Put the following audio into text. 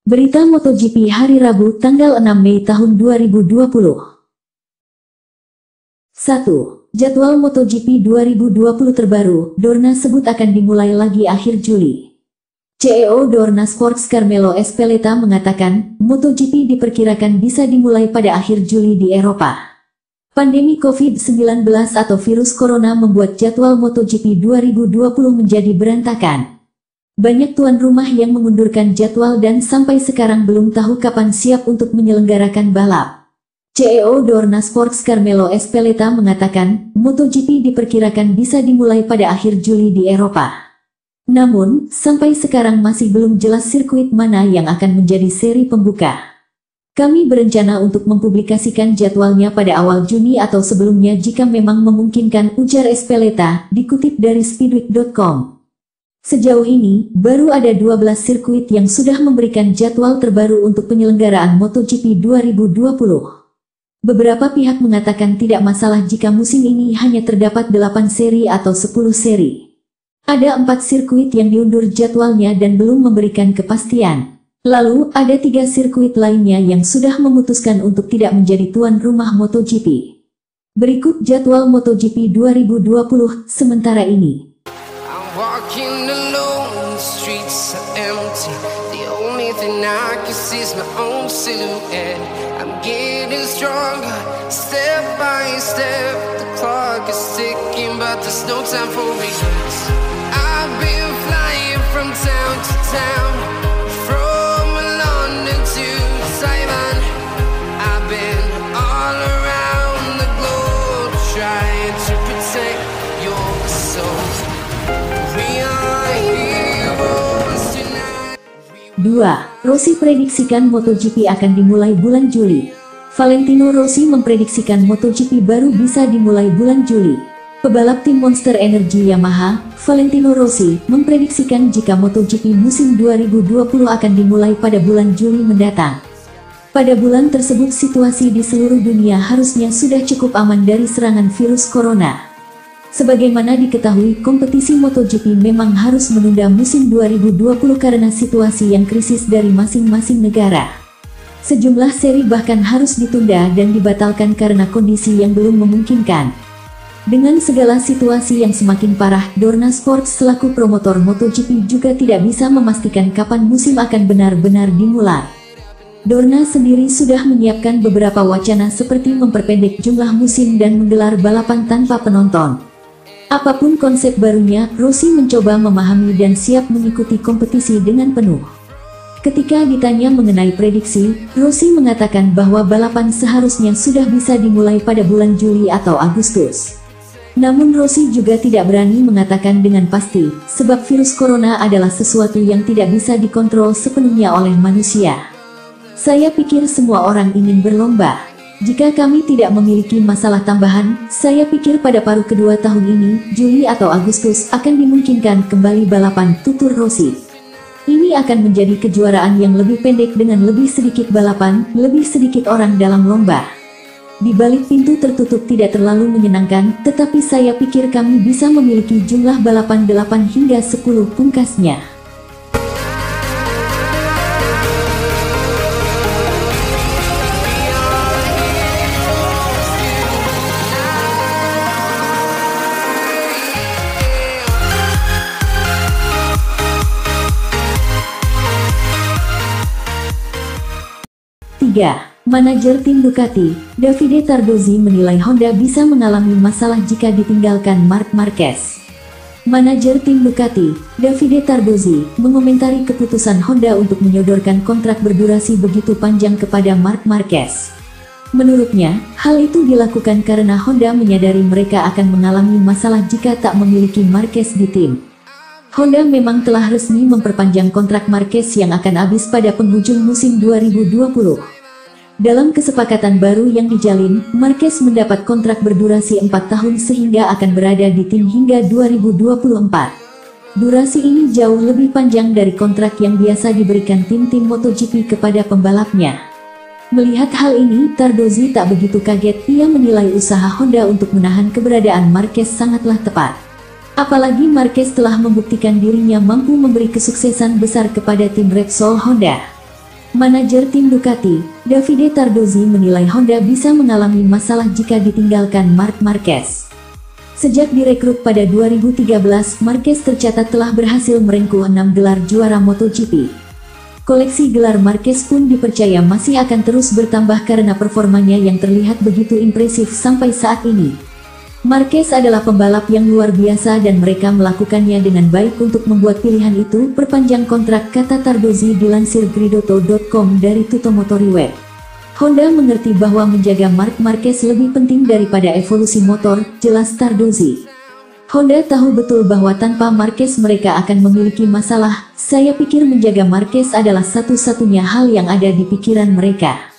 Berita MotoGP hari Rabu tanggal 6 Mei tahun 2020. 1. Jadwal MotoGP 2020 terbaru, Dorna sebut akan dimulai lagi akhir Juli. CEO Dorna Sports Carmelo Ezpeleta mengatakan, MotoGP diperkirakan bisa dimulai pada akhir Juli di Eropa. Pandemi COVID-19 atau virus corona membuat jadwal MotoGP 2020 menjadi berantakan. Banyak tuan rumah yang mengundurkan jadwal dan sampai sekarang belum tahu kapan siap untuk menyelenggarakan balap. CEO Dorna Sports Carmelo Ezpeleta mengatakan, MotoGP diperkirakan bisa dimulai pada akhir Juli di Eropa. Namun, sampai sekarang masih belum jelas sirkuit mana yang akan menjadi seri pembuka. Kami berencana untuk mempublikasikan jadwalnya pada awal Juni atau sebelumnya jika memang memungkinkan, ujar Ezpeleta, dikutip dari Speedweek.com. Sejauh ini, baru ada 12 sirkuit yang sudah memberikan jadwal terbaru untuk penyelenggaraan MotoGP 2020. Beberapa pihak mengatakan tidak masalah jika musim ini hanya terdapat 8 seri atau 10 seri. Ada 4 sirkuit yang diundur jadwalnya dan belum memberikan kepastian. Lalu, ada 3 sirkuit lainnya yang sudah memutuskan untuk tidak menjadi tuan rumah MotoGP. Berikut jadwal MotoGP 2020 sementara ini. Walking alone, the streets are empty. The only thing I can see is my own silhouette. I'm getting stronger, step by step. The clock is ticking, but there's no time for regrets. I've been flying from town to town, from London to Taiwan. I've been all around the globe, trying to protect your soul. 2. Rossi prediksikan MotoGP akan dimulai bulan Juli. Valentino Rossi memprediksikan MotoGP baru bisa dimulai bulan Juli. Pebalap tim Monster Energy Yamaha, Valentino Rossi, memprediksikan jika MotoGP musim 2020 akan dimulai pada bulan Juli mendatang. Pada bulan tersebut situasi di seluruh dunia harusnya sudah cukup aman dari serangan virus corona. Sebagaimana diketahui, kompetisi MotoGP memang harus menunda musim 2020 karena situasi yang krisis dari masing-masing negara. Sejumlah seri bahkan harus ditunda dan dibatalkan karena kondisi yang belum memungkinkan. Dengan segala situasi yang semakin parah, Dorna Sports selaku promotor MotoGP juga tidak bisa memastikan kapan musim akan benar-benar dimulai. Dorna sendiri sudah menyiapkan beberapa wacana seperti memperpendek jumlah musim dan menggelar balapan tanpa penonton. Apapun konsep barunya, Rossi mencoba memahami dan siap mengikuti kompetisi dengan penuh. Ketika ditanya mengenai prediksi, Rossi mengatakan bahwa balapan seharusnya sudah bisa dimulai pada bulan Juli atau Agustus. Namun Rossi juga tidak berani mengatakan dengan pasti, sebab virus corona adalah sesuatu yang tidak bisa dikontrol sepenuhnya oleh manusia. Saya pikir semua orang ingin berlomba. Jika kami tidak memiliki masalah tambahan, saya pikir pada paruh kedua tahun ini, Juli atau Agustus, akan dimungkinkan kembali balapan, tutur Rossi. Ini akan menjadi kejuaraan yang lebih pendek dengan lebih sedikit balapan, lebih sedikit orang dalam lomba. Di balik pintu tertutup tidak terlalu menyenangkan, tetapi saya pikir kami bisa memiliki jumlah balapan 8 hingga 10 pungkasnya. 3. Manajer tim Ducati, Davide Tardozzi menilai Honda bisa mengalami masalah jika ditinggalkan Marc Marquez. Manajer tim Ducati, Davide Tardozzi, mengomentari keputusan Honda untuk menyodorkan kontrak berdurasi begitu panjang kepada Marc Marquez. Menurutnya, hal itu dilakukan karena Honda menyadari mereka akan mengalami masalah jika tak memiliki Marquez di tim. Honda memang telah resmi memperpanjang kontrak Marquez yang akan habis pada penghujung musim 2020. Dalam kesepakatan baru yang dijalin, Marquez mendapat kontrak berdurasi 4 tahun sehingga akan berada di tim hingga 2024. Durasi ini jauh lebih panjang dari kontrak yang biasa diberikan tim-tim MotoGP kepada pembalapnya. Melihat hal ini, Tardozzi tak begitu kaget. Ia menilai usaha Honda untuk menahan keberadaan Marquez sangatlah tepat. Apalagi Marquez telah membuktikan dirinya mampu memberi kesuksesan besar kepada tim Repsol Honda. Manajer tim Ducati, Davide Tardozzi menilai Honda bisa mengalami masalah jika ditinggalkan Marc Marquez. Sejak direkrut pada 2013, Marquez tercatat telah berhasil merengkuh 6 gelar juara MotoGP. Koleksi gelar Marquez pun dipercaya masih akan terus bertambah karena performanya yang terlihat begitu impresif sampai saat ini. Marquez adalah pembalap yang luar biasa dan mereka melakukannya dengan baik untuk membuat pilihan itu perpanjang kontrak, kata Tardozzi dilansir Gridotto.com dari Tuttomotori Web. Honda mengerti bahwa menjaga Marc Marquez lebih penting daripada evolusi motor, jelas Tardozzi. Honda tahu betul bahwa tanpa Marquez mereka akan memiliki masalah. Saya pikir menjaga Marquez adalah satu-satunya hal yang ada di pikiran mereka.